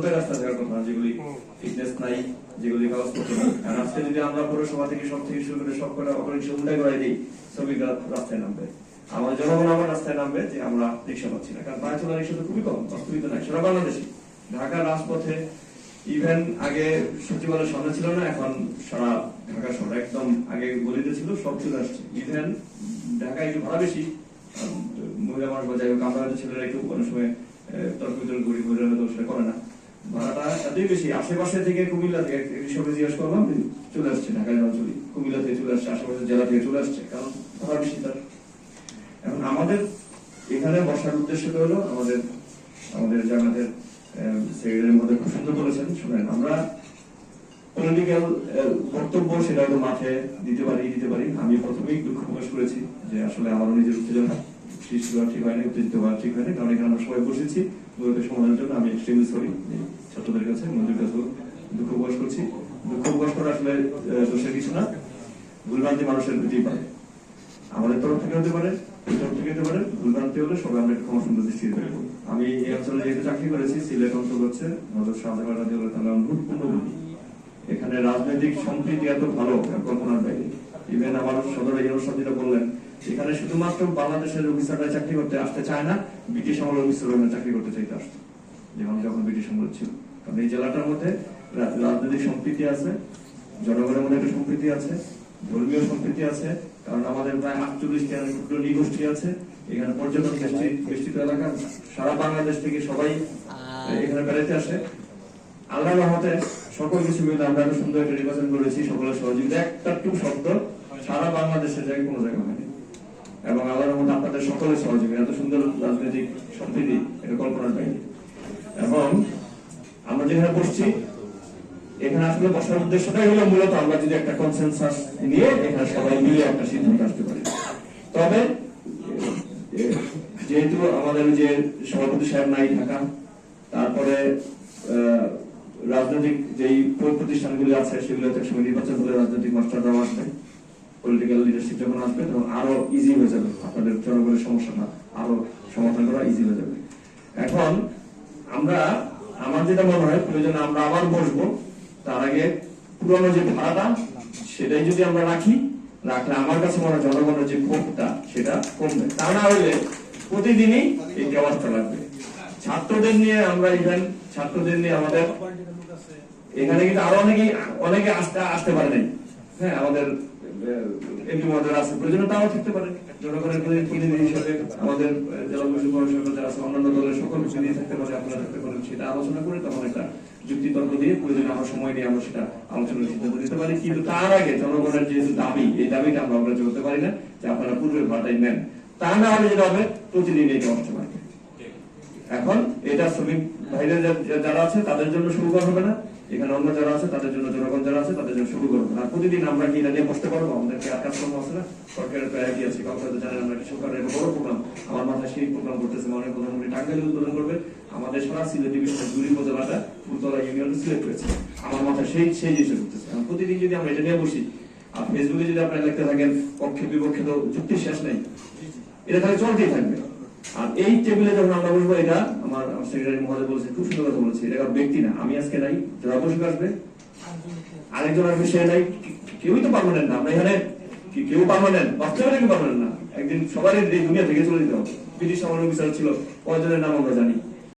ফুটপাতের রাস্তা থাকার কথা, যেগুলি ফিটনেস নাই, যেগুলি কাগজপত্র নাই। আর আজকে যদি আমরা পৌরসভা থেকে সব থেকে শুরু করে সব কটা অটোরিক্সা উল্টাই করে দিই, শ্রমিকরা রাস্তায় নামবে, আমার জনগণ আমার রাস্তায় নামবে যে আমরা রিক্সা পাচ্ছি না। কারণ পায়ে চলা রিক্সা তো খুবই কম, বাস্তবিত নাই সারা বাংলাদেশে। ঢাকার রাজপথে ইভেন আগে সচিবালয়ের সামনে ছিল না, এখন সারা ঢাকা শহর একদম আগে গলিতে ছিল, সব চলে আসছে। ইভেন ঢাকায় একটু ভাড়া বেশি, মহিলা মানুষ বা যাই হোক, আমরা হয়তো ছেলেরা একটু অনেক সময় তর্ক বিতর্ক করি, মহিলা হয়তো সেটা করে না, ভাড়াটা এতই বেশি। আশেপাশে থেকে কুমিল্লা থেকে সবাই জিজ্ঞাসা করলাম, চলে আসছে ঢাকায় যাওয়া চলি, কুমিল্লা থেকে চলে আসছে, আশেপাশের জেলা থেকে চলে আসছে, কারণ ভাড়া বেশি তার। এখন আমাদের এখানে বসার উদ্দেশ্যটা হলো আমাদের জামাতের সেক্রেটারির মধ্যে খুব সুন্দর বলেছেন, শুনেন, আমরা পলিটিক্যাল বক্তব্য সেটা হয়তো মাঠে দিতে পারি। আমি প্রথমেই দুঃখ প্রকাশ করেছি যে আসলে আমারও নিজের উত্তেজনা সৃষ্টি হওয়া ঠিক হয়নি, উত্তেজিত হওয়া ঠিক হয়নি, কারণ এখানে আমরা সবাই বসেছি মূলত সমাধানের জন্য। আমি এক্সট্রিমলি সরি ছাত্রদের কাছে, মন্দির কাছেও দুঃখ প্রকাশ করছি। দুঃখ প্রকাশ করা আসলে দোষের কিছু না, ভুলভ্রান্তি মানুষের হতেই পারে, আমাদের তরফ থেকে হতে পারে, তরফ থেকে হতে পারে। ভুলভ্রান্তি হলে সবাই আমরা একটু ক্ষমা সুন্দর দৃষ্টিতে দেখবো। আমি এই অঞ্চলে যেহেতু চাকরি করেছি, সিলেট অঞ্চল হচ্ছে হযরত শাহজালাল রাদিয়াল্লাহু তাআলা ভূতপূর্ণ ভূমি। এখানে রাজনৈতিক সম্প্রীতি এত ভালো, কল্পনার বাইরে। ইভেন আমার সদর ইউনিভার্সিটি যেটা বললেন, এখানে শুধুমাত্র বাংলাদেশের অফিসাররা চাকরি করতে আসতে চায় না, ব্রিটিশ আমলের অফিসাররা চাকরি করতে চাইতে আসতো, যখন ব্রিটিশ আমল ছিল। কারণ এই জেলাটার মধ্যে রাজনৈতিক সম্প্রীতি আছে, জনগণের মধ্যে একটা সম্প্রীতি আছে, ধর্মীয় সম্প্রীতি আছে। কারণ আমাদের প্রায় 48টি ক্ষুদ্র নৃগোষ্ঠী আছে এখানে, পর্যটন বেষ্টিত এলাকা, সারা বাংলাদেশ থেকে সবাই এখানে বেড়াতে আসে। আল্লাহর রহমতে সকল কিছু মিলে আমরা এত সুন্দর একটা নির্বাচন করেছি, সকলের সহযোগিতা, একটা শব্দ সারা বাংলাদেশের জায়গায় কোনো জায়গা হয়নি। এবং আল্লাহর রহমতে আপনাদের সকলের সহযোগিতা, এত সুন্দর রাজনৈতিক সম্প্রীতি, এটা কল্পনার বাইরে। এবং আমরা যেখানে বসছি, এখানে আসলে বসার উদ্দেশ্যটাই হলো মূলত আমরা যদি একটা কনসেনসাস নিয়ে এখানে সবাই মিলে একটা সিদ্ধান্ত আসতে পারি। তবে যেহেতু আমাদের যে সভাপতি সাহেব নাই ঢাকা, তারপরে রাজনৈতিক যেই প্রতিষ্ঠানগুলি আছে সেগুলোতে একসময় নির্বাচন হলে রাজনৈতিক মাস্টাররাও আসবে, পলিটিক্যাল লিডারশিপ যখন আসবে তখন আরো ইজি হয়ে যাবে, আপনাদের জনগণের সমস্যাটা আরো সমাধান করা ইজি হয়ে যাবে। এখন আমার যেটা মনে হয় প্রয়োজন, আমরা আবার বসবো, তার আগে পুরনো যে ধারাটা সেটাই যদি আমরা রাখলে আমার কাছে মনে হয় জনগণের যে ক্ষোভটা সেটা কমবে। তা না হলে প্রতিদিনই এই অবস্থা লাগবে। ছাত্রদের নিয়ে আমাদের এখানে কিন্তু আরো অনেকে আসতে পারে নাই। হ্যাঁ, আমাদের এমপি মহোদয় আছে, প্রয়োজনে তাও থাকতে পারে। জনগণের প্রতিনিধি হিসেবে আমাদের জেলা পরিষদ যারা আছে, অন্যান্য দলের সকল প্রতিনিধি থাকতে পারে, আপনারা থাকতে পারেন। সেটা আলোচনা করে তখন একটা যুক্তিতর্ক দিয়ে প্রয়োজনে আমরা সময় নিয়ে আমরা সেটা আলোচনার সিদ্ধান্ত দিতে পারি। কিন্তু তার আগে জনগণের যেহেতু দাবি, এই দাবিটা আমরা অগ্রাহ্য করতে পারি না যে আপনারা পূর্বের ভাড়াটাই নেন। তা না হলে যেটা হবে, প্রতিদিন এই সমস্যা বাড়বে। এখন এটা শ্রমিক ভাইরা যারা আছে তাদের জন্য শুরু করা হবে না, এখানে অন্য যারা আছে তাদের জন্য, জনগণ যারা আছে তাদের জন্য শুরু করবো না। প্রতিদিন আমরা কি এটা নিয়ে বসতে পারবো? আমাদেরকে আর কাজকর্ম আছে না, সরকারের প্রায় কি আছে, কাউকে হয়তো জানেন আমরা সরকারের একটা বড় প্রোগ্রাম, আমার মাথায় সেই প্রোগ্রাম করতেছে, মাননীয় প্রধানমন্ত্রী টাঙ্গাইলে উদ্বোধন করবে। আমাদের সারা সিলেট ডিভিশনের 2 উপজেলাটা ফুলতলা ইউনিয়নে সিলেক্ট হয়েছে, আমার মাথায় সেই জিনিসটা করতেছে। প্রতিদিন যদি আমরা এটা নিয়ে বসি, আর ফেসবুকে যদি আপনারা লিখতে থাকেন পক্ষে বিপক্ষে, তো যুক্তির শেষ নেই, এটা তাহলে চলতেই থাকবে। আর এই টেবিলে যখন আমরা বসবো, এটা আমার সেক্রেটারি মহোদয় বলেছে, খুব সুন্দর কথা বলেছে, এটা ব্যক্তি না, আমি আজকে নাই, যারা বসে আসবে আরেকজন আসবে, সে নাই, কেউই তো পার্মানেন্ট না। আমরা এখানে কেউ পার্মানেন্ট, বাস্তবে পার্মানেন্ট না, একদিন সবারই এই দুনিয়া থেকে চলে যেতে হবে। ব্রিটিশ আমলের বিচার ছিল, কয়জনের নাম আমরা জানি।